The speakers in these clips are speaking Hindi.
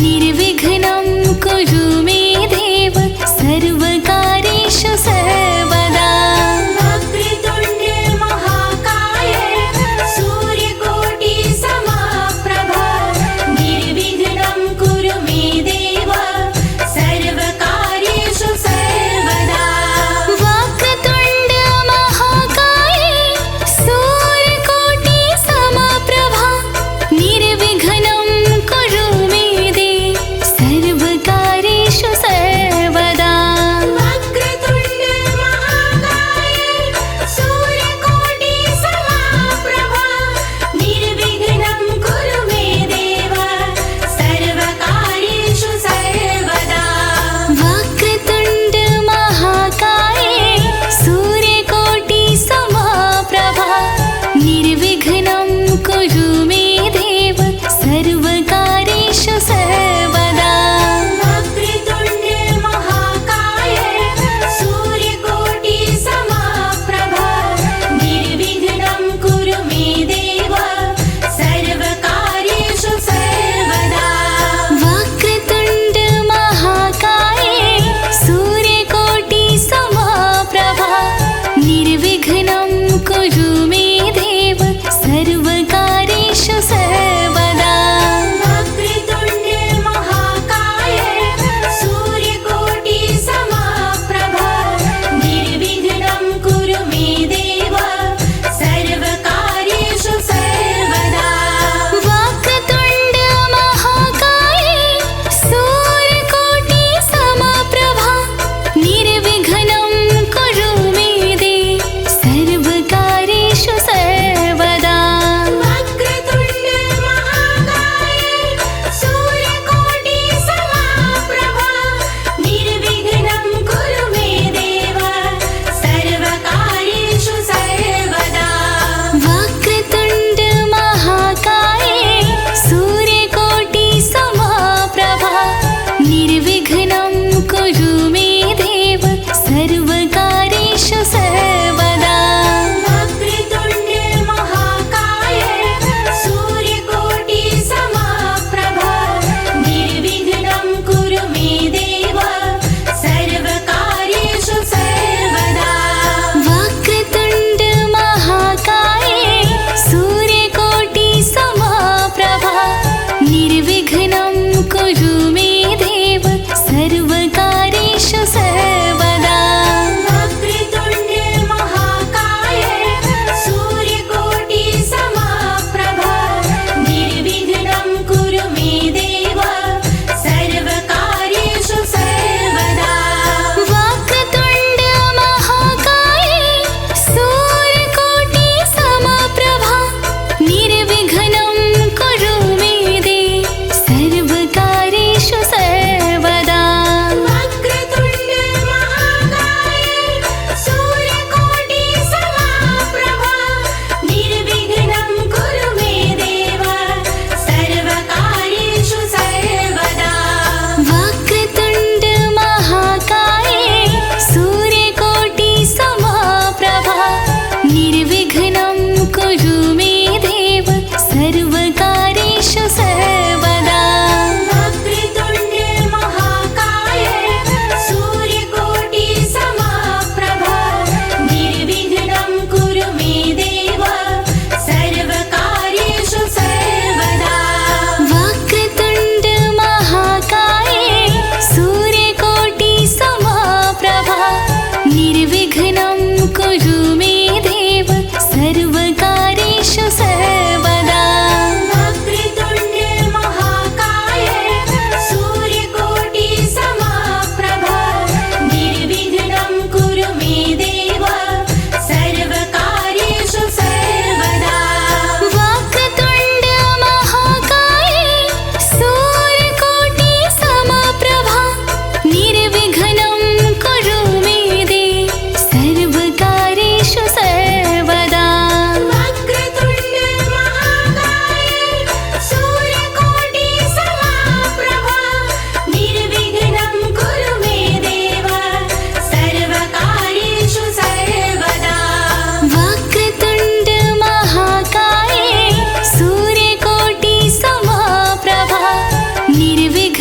निर्विघ्नं कुरु मे देव सर्वकार्येषु सर्वदा। वक्रतुण्ड महाकाय सूर्यकोटि समप्रभा निर्विघ्नं कुरु मे देव सर्वकार्येषु सर्वदा। वक्रतुण्ड महाकाय सूर्यकोटि समप्रभा निर्विघ्नं कुरु मे देव सर्वकार्येषु सर्वदा। वक्रतुण्ड महाकाय सूर्यकोटि समप्रभा निर्विघ्नं कुरु मे देव सर्वकार्येषु सर्वदा। वक्रतुण्ड महाकाय सूर्यकोटि समप्रभा निर्विघ्नं कुरु मे देव सर्वकार्येषु सर्वदा। वक्रतुण्ड महाकाय सूर्यकोटि समप्रभा निर्विघ्नं कुरु मे देव सर्वकार्येषु सर्वदा। वक्रतुण्ड महाकाय सूर्यकोटि समप्रभा निर्विघ्नं कुरु मे देव सर्वकार्येषु सर्वदा। वक्रतुण्ड महाकाय सूर्यकोटि समप्रभा निर्विघ्नं कुरु मे देव सर्वकार्येषु सर्वदा। वक्रतुण्ड महाकाय सूर्यकोटि समप्रभा निर्विघ्नं कुरु मे देव सर्वकार्येषु सर्वदा। वक्रतुण्ड महाकाय सूर्यकोटि समप्रभा निर्विघ्नं कुरु मे देव सर्वकार्येषु सर्वदा। वक्रतुण्ड महाकाय सूर्यकोटि समप्रभा निर्विघ्नं कुरु मे देव सर्वकार्येषु सर्वदा। वक्रतुण्ड महाकाय सूर्यकोटि समप्रभा निर्विघ्नं कुरु मे देव सर्वकार्येषु सर्वदा। वक्रतुण्ड महाकाय सूर्यकोटि समप्रभा निर्विघ्नं कुरु मे देव सर्वकार्येषु सर्वदा। वक्रतुण्ड महाकाय सूर्यकोटि समप्रभा निर्विघ्नं कुरु मे देव सर्वकार्येषु सर्वदा। वक्रतुण्ड महाकाय सूर्यकोटि समप्रभा निर्विघ्नं कुरु मे देव सर्वकार्येषु सर्वदा। वक्रतुण्ड महाकाय सूर्यकोटि समप्रभा निर्विघ्नं कुरु मे देव सर्वकार्येषु सर्वदा। वक्रतुण्ड महाकाय सूर्यकोटि समप्रभा निर्विघ्नं कुरु मे देव सर्वकार्येषु सर्वदा। वक्रतुण्ड महाकाय सूर्यकोटि समप्रभा निर्विघ्नं कुरु मे देव सर्वकार्येषु सर्वदा। वक्रतुण्ड महाकाय सूर्यकोटि समप्रभा निर्विघ्नं कुरु मे देव सर्वकार्येषु सर्वदा। वक्रतुण्ड महाकाय सूर्यकोटि समप्रभा निर्विघ्नं कुरु मे देव सर्वकार्येषु सर्वदा। वक्रतुण्ड महाकाय सूर्यकोटि समप्रभा निर्विघ्नं कुरु मे देव सर्वकार्येषु सर्वदा। वक्रतुण्ड महाकाय सूर्यकोटि समप्रभा निर्विघ्नं कुरु मे देव सर्वकार्येषु सर्वदा। वक्रतुण्ड महाकाय सूर्यकोटि समप्रभा निर्विघ्नं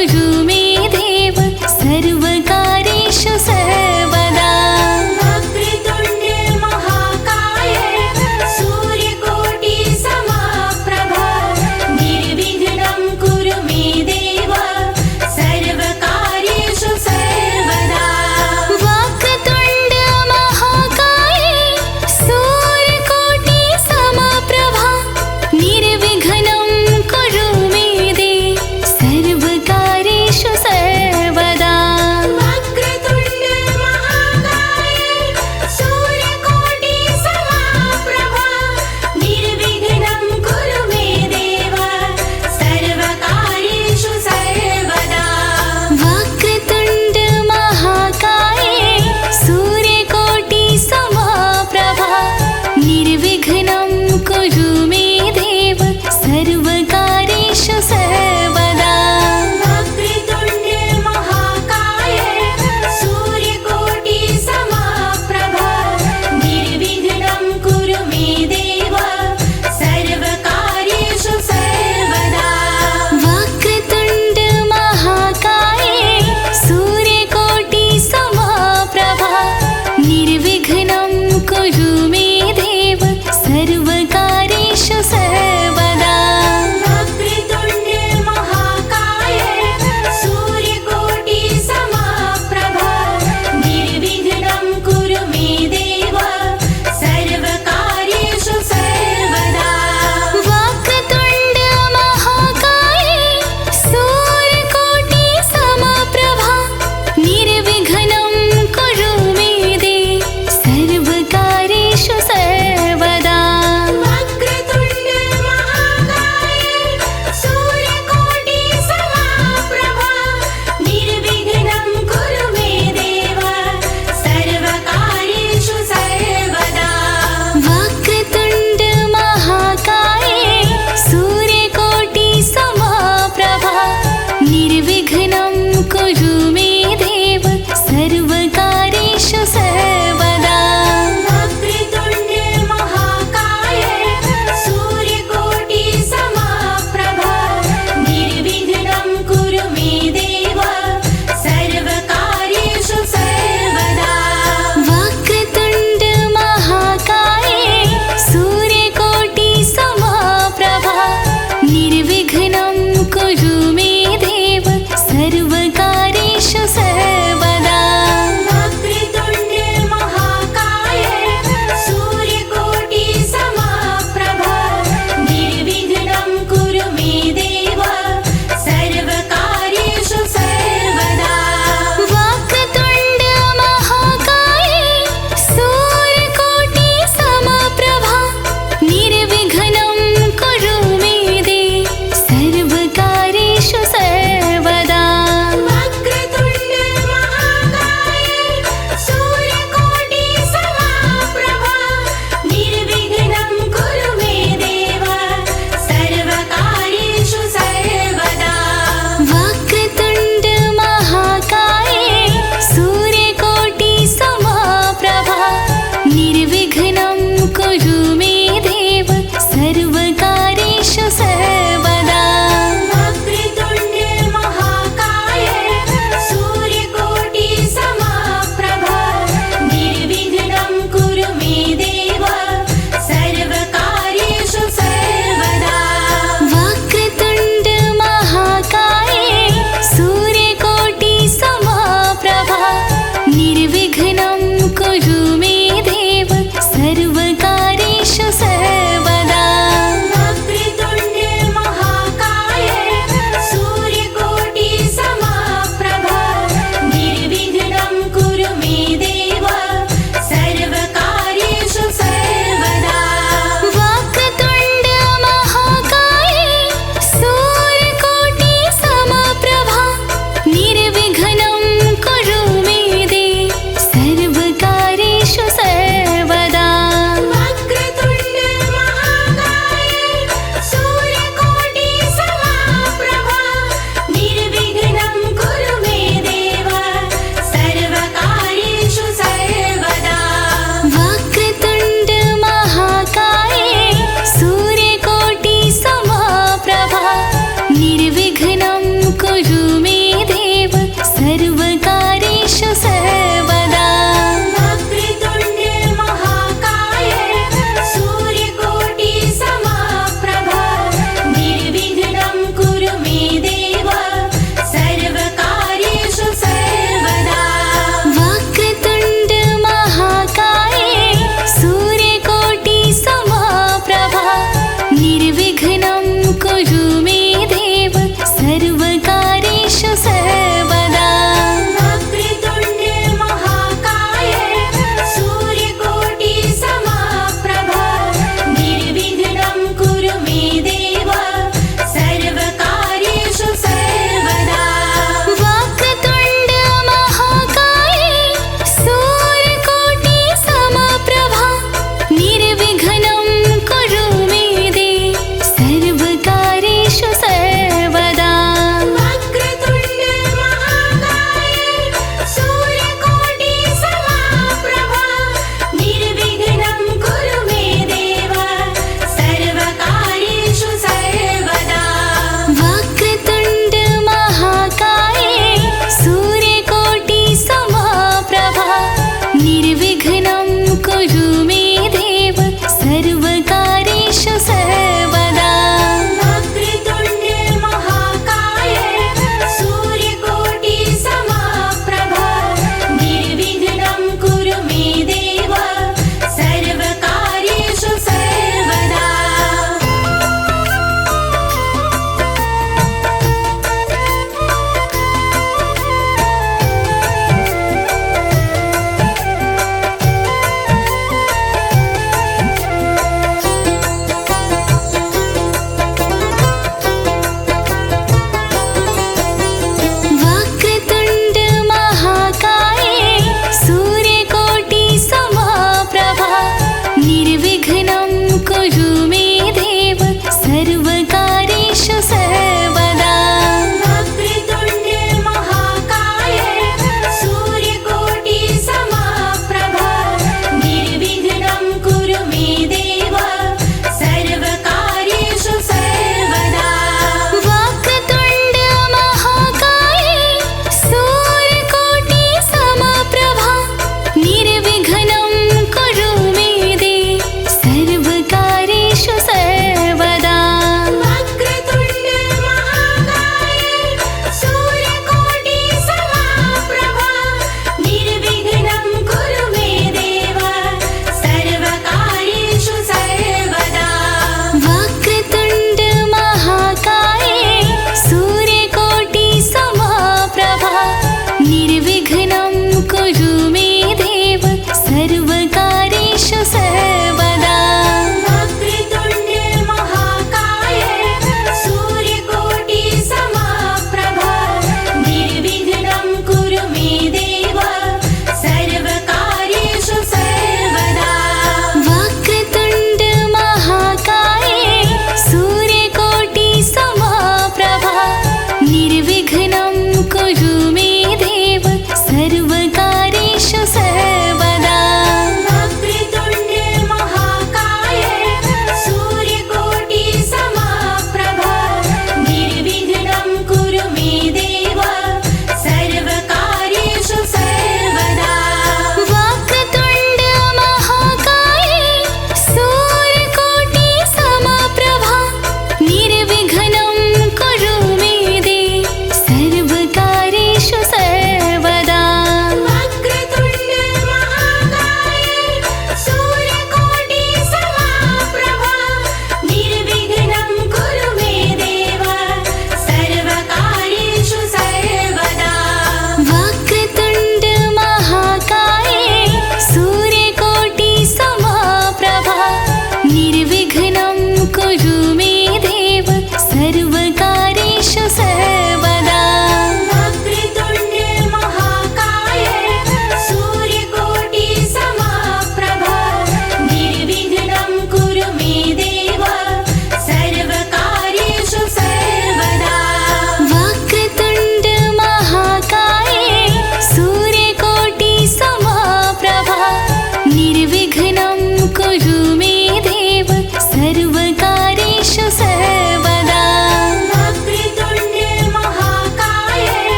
कुरु मे देव सर्वकार्येषु सर्वदा वक्रतुण्ड महाकाय सूर्यकोटि समप्रभा निर्विघ्नं कुरु मे देव सर्वकार्येषु सर्वदा वक्रतुण्ड महाकाय सूर्यकोटि समप्रभा निर्विघ्नं कुरु मे देव सर्वकार्येषु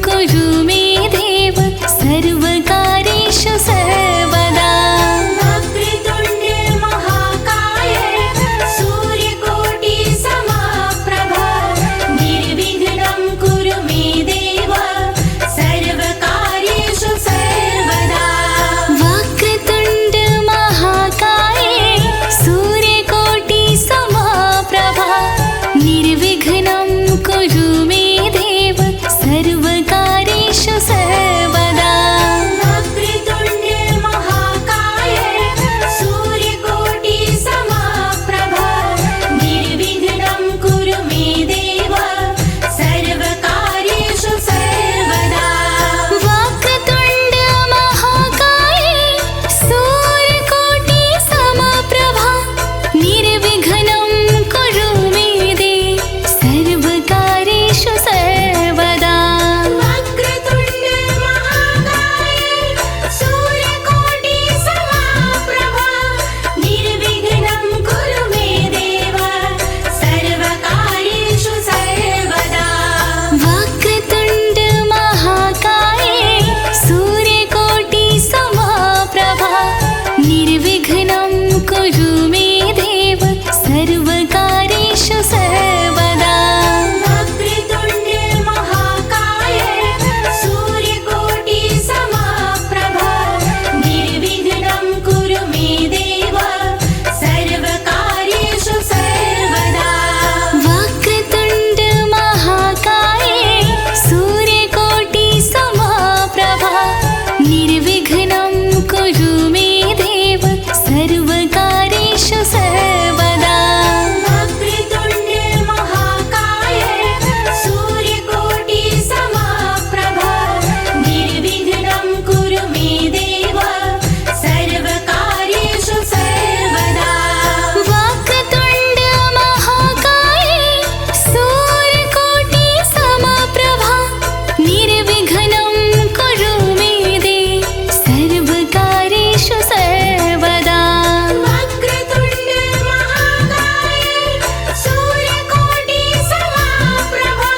कुरु मे देव सर्वकार्येषु सर्वदा। वक्रतुण्ड महाकाय सूर्यकोटि समप्रभा निर्विघ्नं कुरु मे देव सर्वकार्येषु सर्वदा। वक्रतुण्ड महाकाय सूर्यकोटि समप्रभा निर्विघ्नं कुरु मे देव सर्वकार्येषु सर्वदा। वक्रतुण्ड महाकाय सूर्यकोटि समप्रभा निर्विघ्नं कुरु मे देव सर्वकार्येषु सर्वदा। वक्रतुण्ड महाकाय सूर्यकोटि समप्रभा निर्विघ्नं कुरु मे देव सर्वकार्येषु सर्वदा। वक्रतुण्ड महाकाय सूर्यकोटि समप्रभा निर्विघ्नं कुरु मे देव सर्वकार्येषु सर्वदा। वक्रतुण्ड महाकाय सूर्यकोटि समप्रभा निर्विघ्नं कुरु मे देव सर्वकार्येषु सर्वदा। वक्रतुण्ड महाकाय सूर्यकोटि समप्रभा निर्विघ्नं कुरु मे देव सर्वकार्येषु सर्वदा। वक्रतुण्ड महाकाय सूर्यकोटि समप्रभा निर्विघ्नं कुरु मे देव सर्वकार्येषु सर्वदा। वक्रतुण्ड महाकाय सूर्यकोटि समप्रभा निर्विघ्नं कुरु मे देव सर्वकार्येषु सर्वदा। वक्रतुण्ड महाकाय सूर्यकोटि समप्रभा निर्विघ्नं कुरु मे देव सर्वकार्येषु सर्वदा। वक्रतुण्ड महाकाय सूर्यकोटि समप्रभा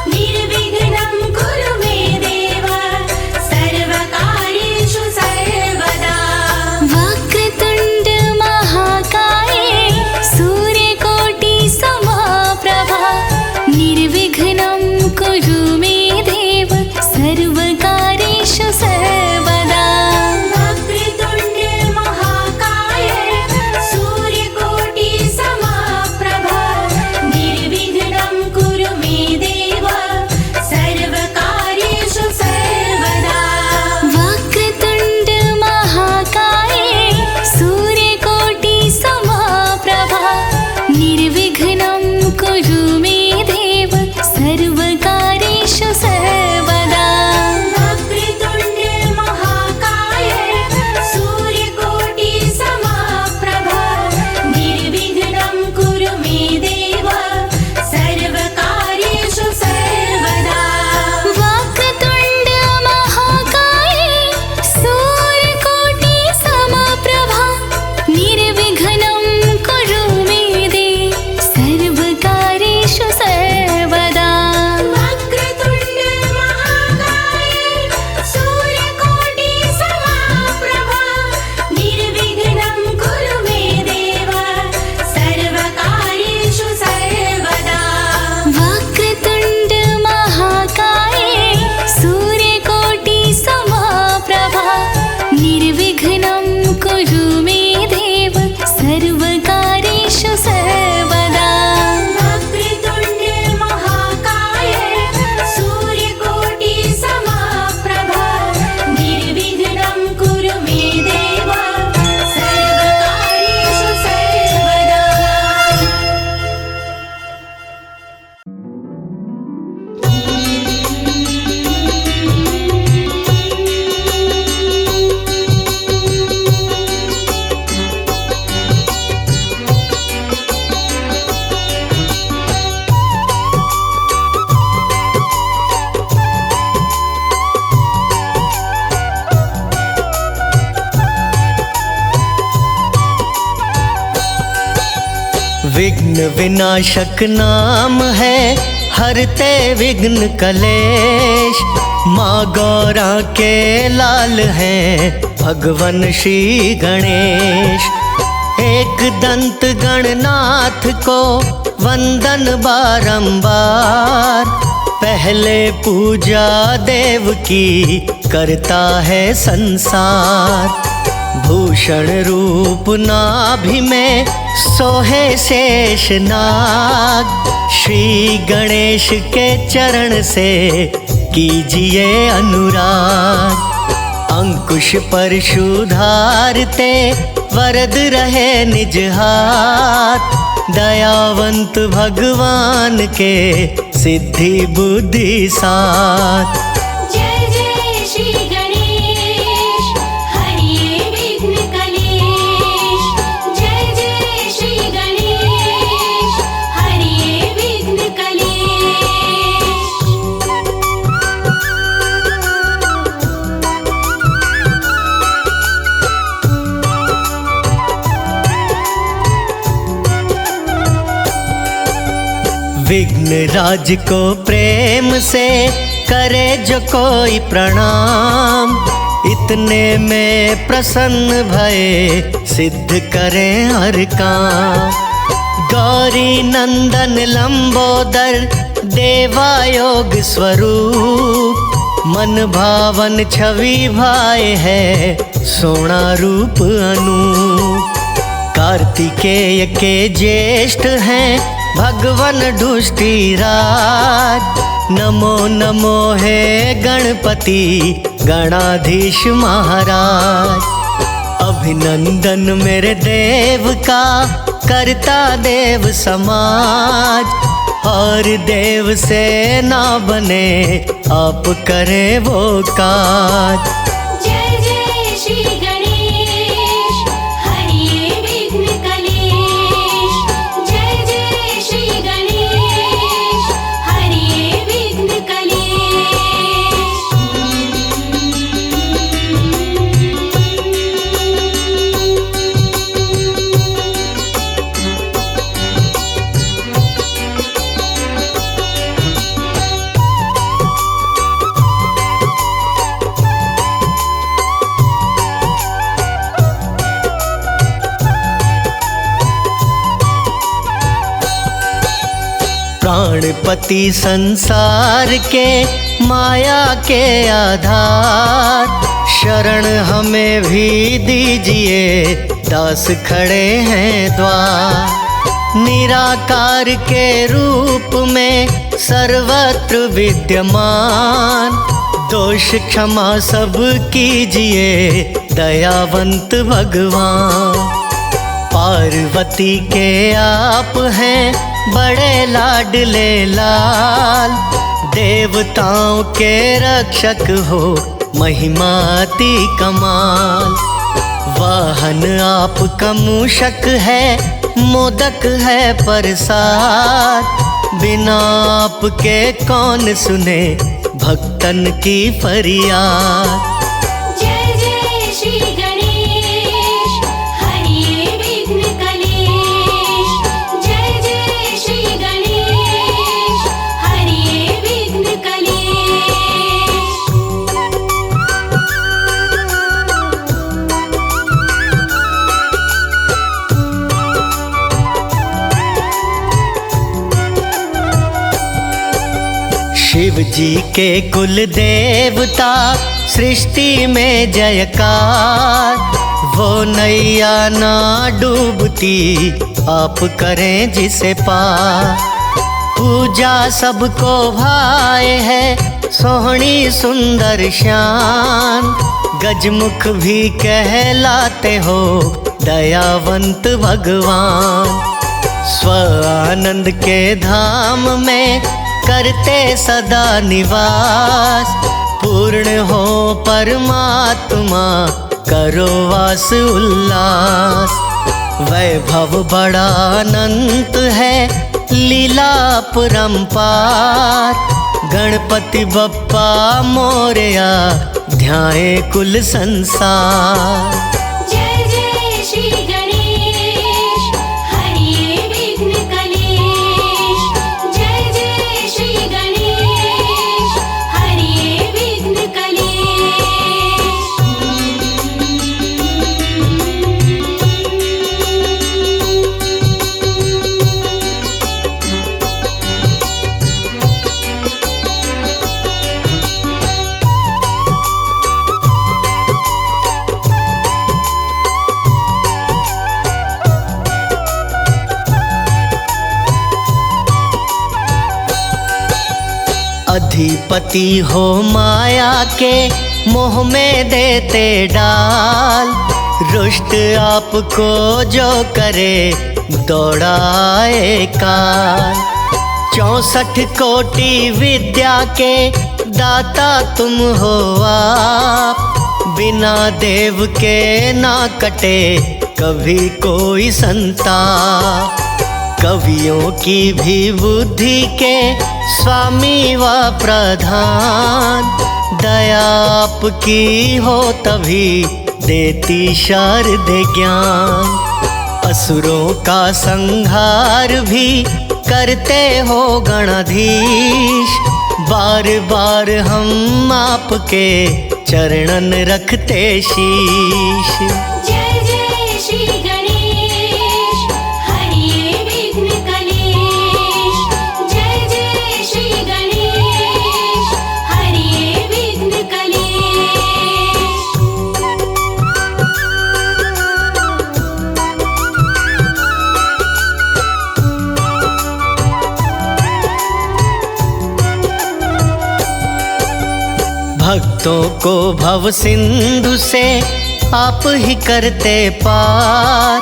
निर्विघ्नं कुरु मे देव सर्वकार्येषु सर्वदा। वक्रतुण्ड महाकाय सूर्यकोटि समप्रभा निर्विघ्नं कुरु मे देव सर्वकार्येषु सर्वदा। वक्रतुण्ड महाकाय सूर्यकोटि समप्रभा निर्विघ्नं कुरु मे देव सर्वकार्येषु सर्वदा। वक्रतुण्ड महाकाय सूर्यकोटि समप्रभा निर्विघ्नं कुरु मे देव सर्वकार्येषु सर्वदा। वक्रतुण्ड महाकाय सूर्यकोटि समप्रभा निर्विघ्नं कुरु मे देव सर्वकार्येषु सर्वदा। वक्रतुण्ड महाकाय सूर्यकोटि समप्रभा निर्विघ्नं कुरु मे देव सर्वकार्येषु सर्वदा। वक्रतुण्ड महाकाय सूर्यकोटि समप्रभा निर्विघ्नं कुरु मे देव सर्वकार्येषु सर्वदा। वक्रतुण्ड महाकाय सूर्यकोटि समप्रभा निर्विघ्नं कुरु मे देव सर्वकार्येषु सर्वदा। वक्रतुण्ड महाकाय सूर्यकोटि समप्रभा निर्विघ्नं कुरु मे देव सर्वकार्येषु सर्वदा। विघ्न विनाशक नाम है, हरते विघ्न कलेश। गणेश। माँ गौरा के लाल हैं भगवन श्री गणेश। एक दंत गणनाथ को वंदन बारंबार, पहले पूजा देव की करता है संसार। भूषण रूप नाभि में सोहे शेष नाग, श्री गणेश के चरण से कीजिए अनुराग। अंकुश परशु धारते वरद रहे निज हाथ, दयावंत भगवान के सिद्धि बुद्धि साथ। जय जय श्री गणेश, हरिये विघ्न कलेश। जय जय श्री गणेश, हरिये विघ्न कलेश। विघ्न राज को प्रेम से करे जो कोई प्रणाम, इतने में प्रसन्न भये सिद्ध करे हर काम। गौरी नंदन लंबोदर देवायोग स्वरूप, मन भावन छवि भाए है सोना रूप अनूप। कार्तिकेय के ज्येष्ठ हैं भगवन दुष्टि राज, नमो नमो हे गणपति गणाधीश महाराज। अभिनंदन मेरे देव का करता देव समाज, और देव से ना बने आप करें वो काज। जय जय श्री गणेश, हरिये विघ्न कलेश। जय जय श्री गणेश, हरिये विघ्न कलेश। प्राणपति संसार के माया के आधार, शरण हमें भी दीजिए दास खड़े हैं द्वार। निराकार के रूप में सर्वत्र विद्यमान, दोष क्षमा सब कीजिए दयावंत भगवान। पार्वती के आप हैं बड़े लाडले लाल, देवताओं के रक्षक हो महिमाति कमाल। वाहन आपका मूषक है, मोदक है प्रसाद, बिना आपके कौन सुने भक्तन की फरियाद। जय जय श्री गणेश, हरिये विघ्न कलेश। जय जय श्री गणेश, हरिये विघ्न कलेश। शिव जी के कुल देवता सृष्टि में जयकार, वो नैया ना डूबती आप करें जिसे पार। पूजा सबको भाए है सोहनी सुंदर शान, गजमुख भी कहलाते हो दयावंत भगवान। स्व आनंद के धाम में करते सदा निवास, पूर्ण हो परमात्मा करो वास उल्लास। वैभव बड़ा अनंत है लीला परंपार, गणपति बप्पा मोरया ध्याए कुल संसार। जय जय श्री गणेश, हरिये विघ्न कलेश। जय जय श्री गणेश, हरिये अधिपति हो माया के मोह में देते डाल, रुष्ट आपको जो करे दौड़ाए काल। 64 कोटि विद्या के दाता तुम हो आप, बिना देव के ना कटे कभी कोई संताप। कवियों की भी बुद्धि के स्वामी व प्रधान, दया आपकी हो तभी देती शारद ज्ञान। असुरों का संहार भी करते हो गणाधीश, बार बार हम आपके चरणन रखते शीश। जय जय श्री गणेश, हरिये विघ्न कलेश। जय जय श्री गणेश, हरिये विघ्न कलेश। भक्तों को भव सिंधु से आप ही करते पार,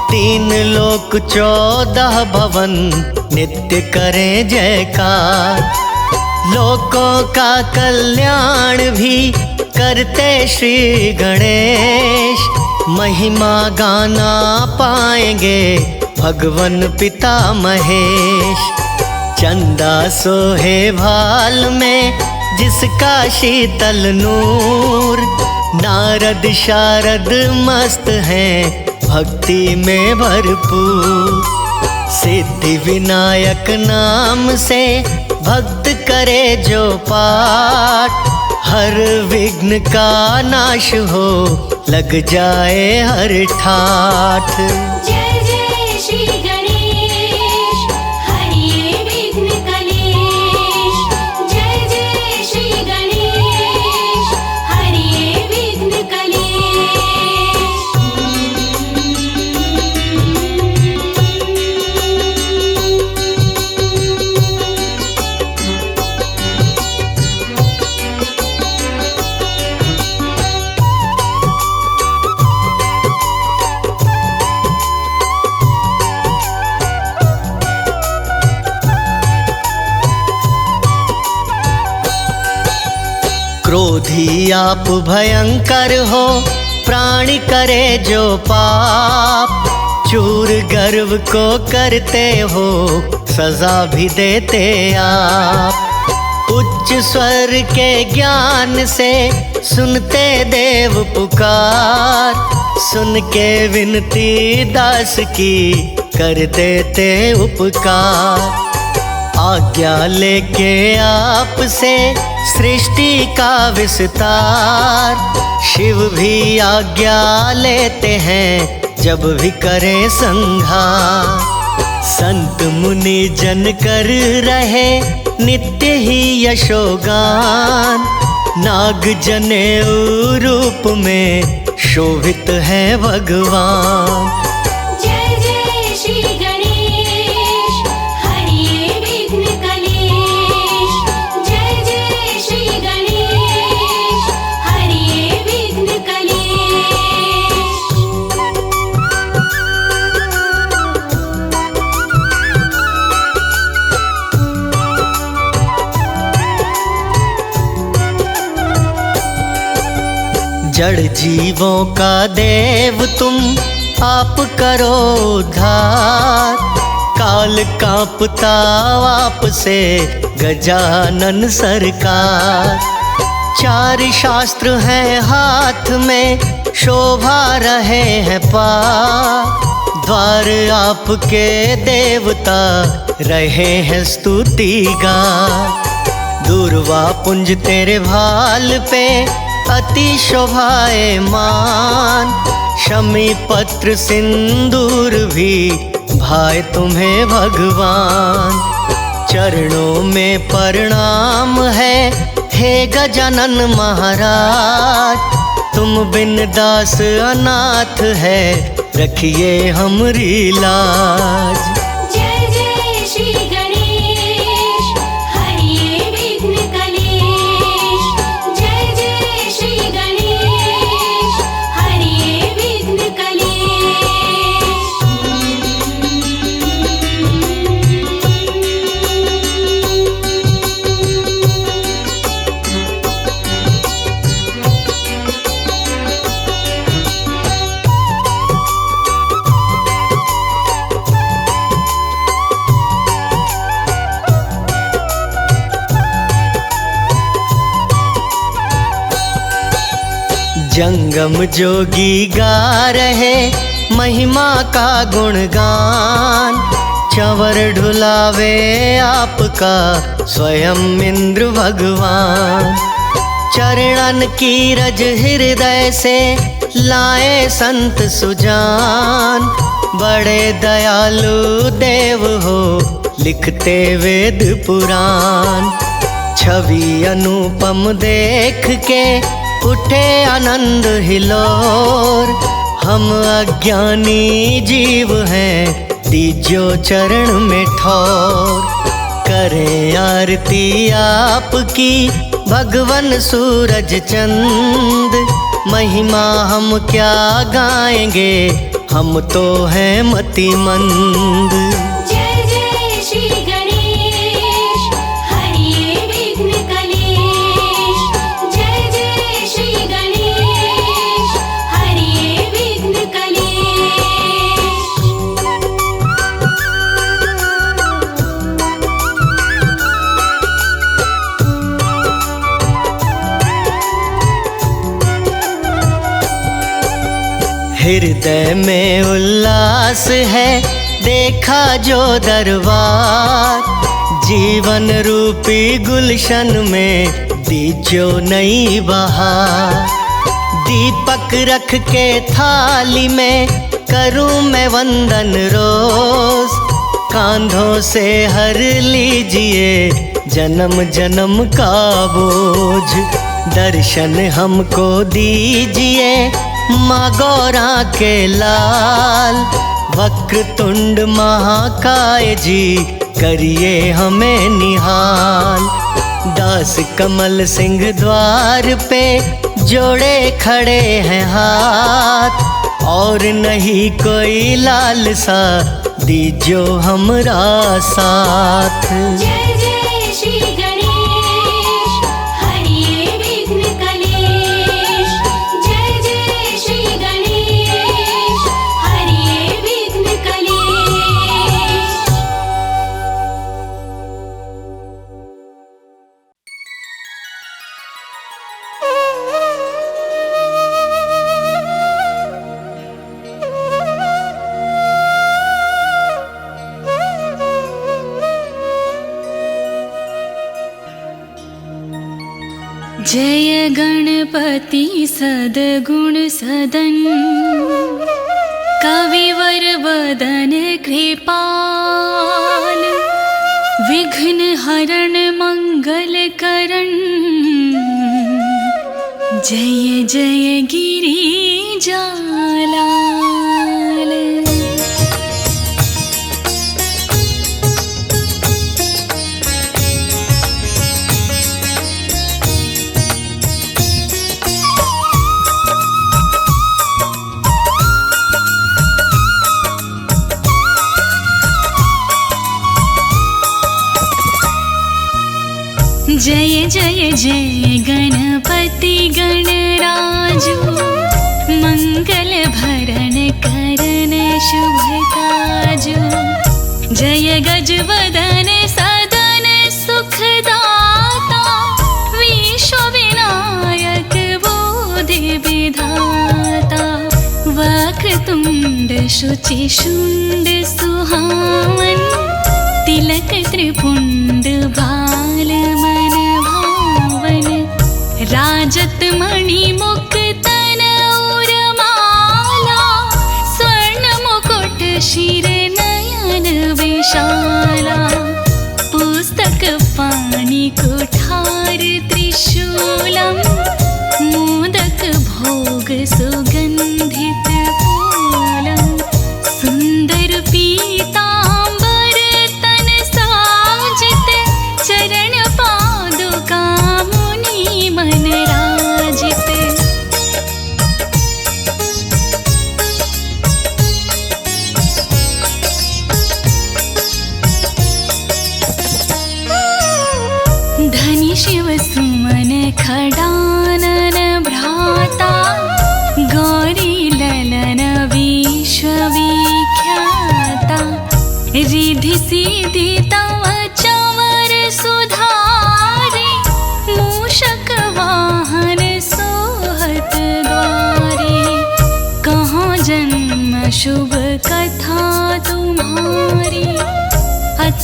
3 लोक 14 भवन नित्य करें जयकार। लोकों का कल्याण भी करते श्री गणेश, महिमा गाना पाएंगे भगवन पिता महेश। चंदा सोहे भाल में जिसका शीतल नूर, नारद शारद मस्त हैं भक्ति में भरपूर। सिद्धि विनायक नाम से भक्त करे जो पाठ, हर विघ्न का नाश हो लग जाए हर ठाठ। जय जय श्री गणेश, हरिये विघ्न कलेश। जय जय श्री गणेश, हरिये विघ्न कलेश। क्रोधी आप भयंकर हो, प्राणी करे जो पाप, चूर गर्व को करते हो सजा भी देते आप। उच्च स्वर के ज्ञान से सुनते देव पुकार, सुन के विनती दास की कर देते उपकार। आज्ञा लेके आपसे सृष्टि का विस्तार, शिव भी आज्ञा लेते हैं जब भी करें संहार। संत मुनि जन कर रहे नित्य ही यशोगान, नाग जनेऊ रूप में शोभित है भगवान। जय जय श्री गणेश, हरिये विघ्न कलेश। जय जय श्री गणेश, हरिये विघ्न कलेश। जड़ जीवों का देव तुम आप करो उद्धार, काल कांपता आप से गजानन सरकार। 4 शास्त्र हैं हाथ में शोभा रहे हैं पार, द्वार आपके देवता रहे हैं स्तुति गान। दूर्वा पुंज तेरे भाल पे अति शोभायमान, शमी पत्र सिंदूर भी भाए तुम्हें भगवान। चरणों में प्रणाम है हे गजानन महाराज, तुम बिन दास अनाथ है रखिए हमरी लाज। जय जय श्री गणेश, हरिये विघ्न जंगम जोगी गा रहे महिमा का गुणगान। चंवर ढुलावे आपका स्वयं इंद्र भगवान। चरणन की रज हृदय से लाए संत सुजान। बड़े दयालु देव हो लिखते वेद पुराण। छवि अनुपम देख के उठे आनंद हिलोर। हम अज्ञानी जीव हैं दीजो चरण में ठौर। करें आरती आपकी भगवन सूरज चंद। महिमा हम क्या गाएंगे हम तो हैं मतिमंद। जय जय श्री गणेश हरिये विघ्न कलेश। जय जय श्री गणेश हरिये विघ्न कलेश। हृदय में उल्लास है देखा जो दरबार। जीवन रूपी गुलशन में दीजो नई बहार। दीपक रख के थाली में करूं मैं वंदन रोज। कांधों से हर लीजिए जन्म जन्म का बोझ। दर्शन हमको दीजिए माँ गौरा के लाल। वक्रतुंड महाकाय जी करिए हमें निहाल। दास कमल सिंह द्वार पे जोड़े खड़े हैं हाथ। और नहीं कोई लालसा दीजो हमरा साथ। जय जय श्री गणेश हरिये विघ्न कलेश। जय जय श्री गणेश हरिये विघ्न कलेश। जय गणपति सद्गुण सदन। कविवर वदन कृपाल। विघ्न हरण मंगल करण। जय जय गिरिजालाल। जय जय जय गणपति गणराजू। मंगल भरण करन शुभ काजू। जय गजवदन सदन सुखदाता। विश्व विनायक बोधि विधाता। वक्रतुंड शुचि शुंड सुहावन। तिलक त्रिपुंड भाल मन भावन। राजत मणि मुक्तन उर्माला। स्वर्ण मुकुट शिर नयन विशाला। पुस्तक पाणि कुठार त्रिशूलम। मोदक भोग सुगंधित फूलम। सुंदर पीतांबर तन साजित। चरण पादुका मुनि मन राजित। धनि शिव सुमन खडानन भ्राता। गौरी ललन विश्वविख्याता। रिधि सिद्धि तव चंवर सुधारी। मूषक वाहन सोहत द्वार।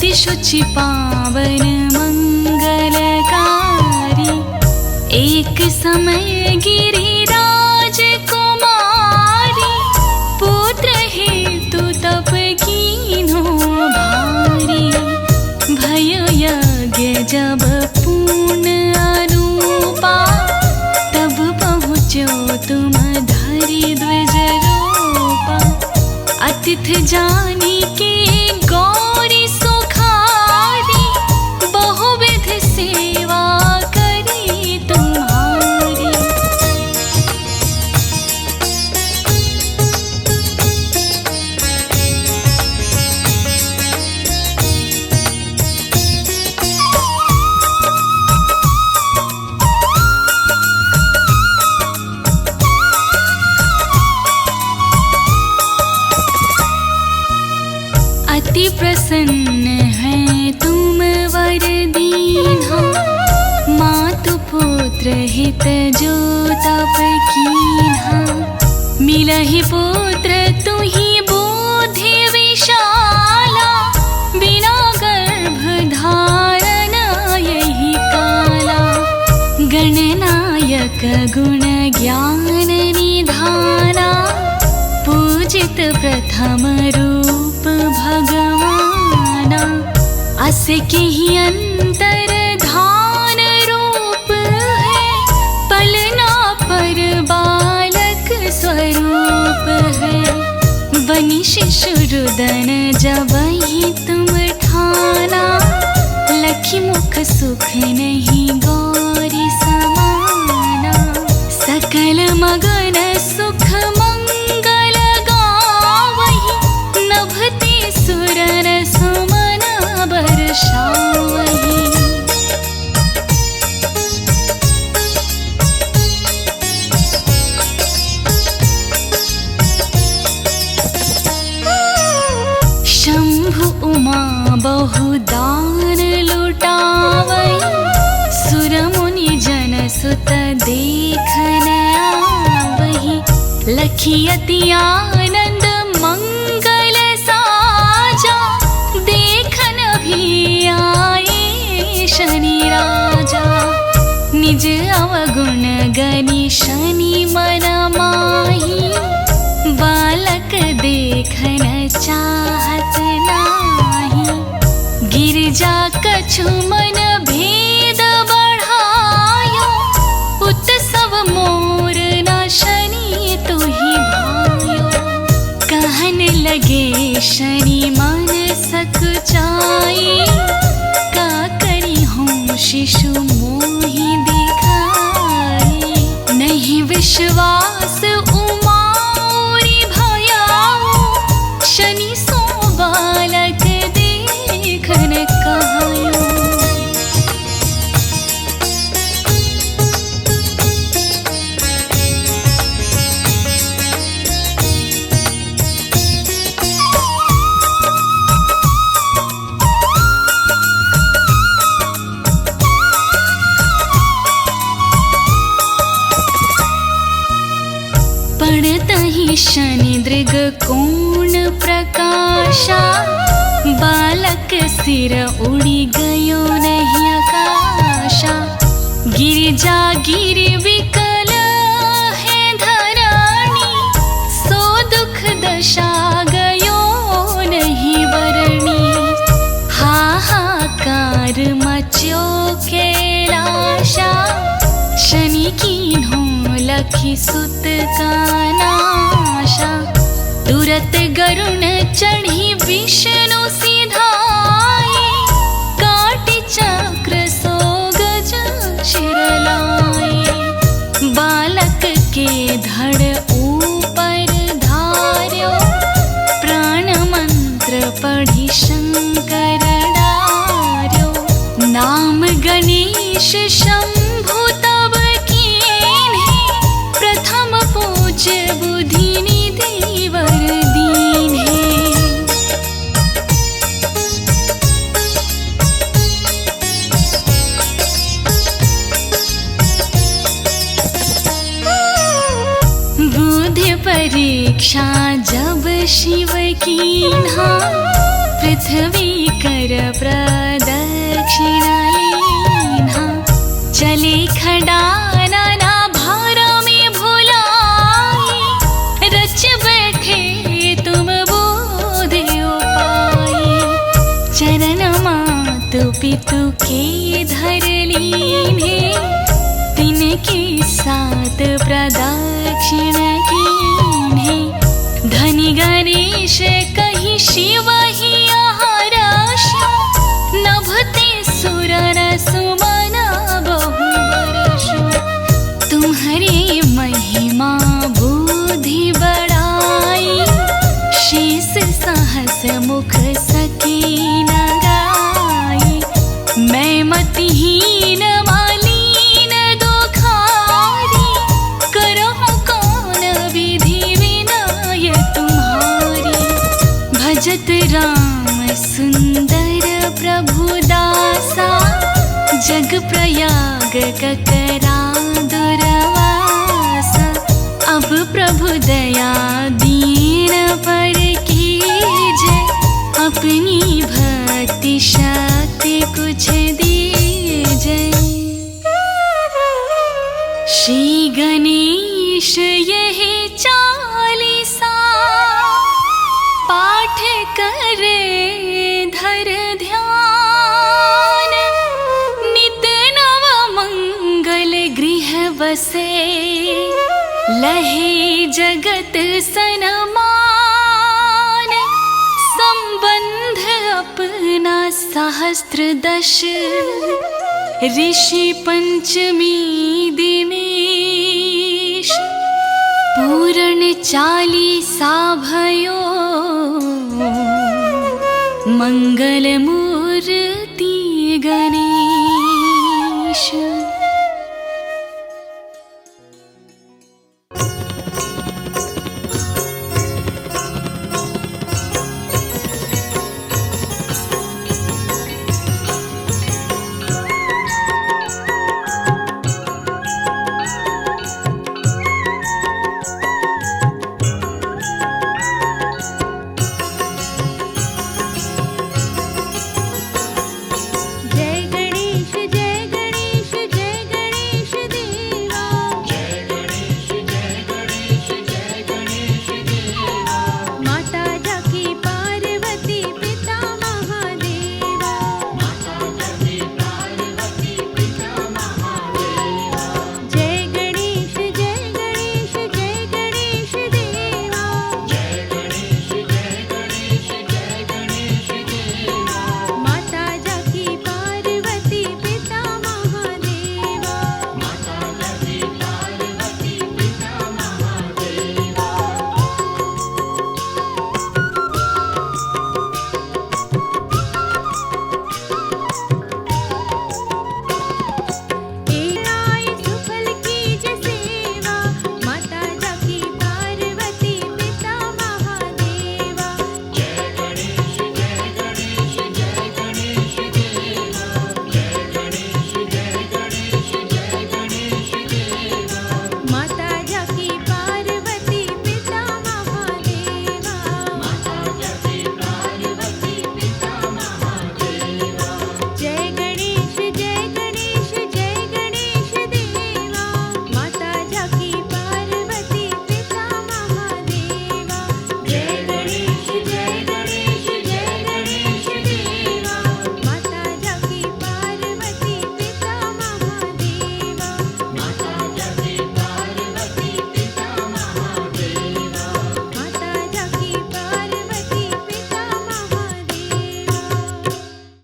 अति शुचि पावन मंगलकारी। एक समय गिरिराज कुमारी, पुत्र हेतु तप कीन्हो भारी। भयो यज्ञ जब पूर्ण अनुपा, तब पहुँचो तुम धरि द्विज रूपा। अतिथि जानी के गौरी सुखारी, बहुविध सेवा करी तुम्हारी। अति प्रसन्न है तुम वर दीन्हा, मातु पुत्र हित जो तप कीन्हा। मिलहि पुत्र तुहि बुद्धि विशाला, बिना गर्भ धारण यही काला। गणनायक गुण ज्ञान निधाना, पूजित प्रथम रूप भगवाना। अस के ही अंतर धान रूप है, पलना पर बालक स्वरूप है। बनी शिशु रुदन जबहि तुम ठाना, लखी मुख सुख नहीं गौरी समाना। सकल मगन सुख मंगल गावहि, नभते सुरन सुमन बरसावहि। शंभु उमा बहुदान लुटावहि, सुर मुनि जन सुत देखन आवहि। लखी अति आनंद मंगल साजा, देखन भी आए शनि राजा। निज अवगुण गनि शनि मन माही, बालक देखन चाहत नाही। गिरिजा कछु मन भेद बढ़ायो, उत्सव मोर न शनि तुहि भायो। कहन लगे शनि मन सकुचाई, का करी हूँ शिशु मोहि दिखाई। नहीं विश्वास उमारी भयाऊ, शनि सो बालक देखन कहायो। पड़तहि शनि दृग कोण प्रकाशा, बालक सिर उड़ी गयो नहीं आकाशा। गिरिजा गिरि विकल है धरानी, सो दुख दशा गयो नहीं वरणी। हाहाकार मच्यो कैलाशा, शनि कीन्हो लखी सुत का नाशा। तुरत गरुण चढ़ी विष्णु सिधाए, काटि चक्र सो गज शिर लाए। बालक के धड़ ऊपर धार्यो, प्राण मंत्र पढ़ी शंकर डार्यो। नाम गणेश शंभु तब कीन्हे, प्रथम पूज्य बुद्धि निधि वर दीन्हे। बुद्धि परीक्षा जब शिव कीन्हा, पृथ्वी कर प्रदक्षिणा लीन्हा चले खडाना ना भार में भुलाई रच बैठे तुम बोधि उपाई चरण मातु पितु के धर लीन्हे तिनके साथ प्रदक्षिण कीन्हे धनी गणेश कही शिव ही आहाराशु नभते सुरन सुमन बहु बरसु तुम्हारे महिमा बुद्धि बड़ाई शेष सहस मुख सकी न गाई मैं मतिहीन मालीन दुखारी करहु कौन विधि विनय तुम्हारी भजत राम सुंदर प्रभु दासा जग प्रयाग ककरा दुर्वासा अब प्रभु दया दीन पर कीजे अपनी भक्ति शक्ति कुछ दीजे श्री गणेश यही चालीसा पाठ करे धर ध्यान नित नव मंगल गृह बसे लहे जगत सनमान संबंध अपना सहस्त्र दश ऋषि पंचमी दिनेश पूर्ण चालीसा भयो मंगल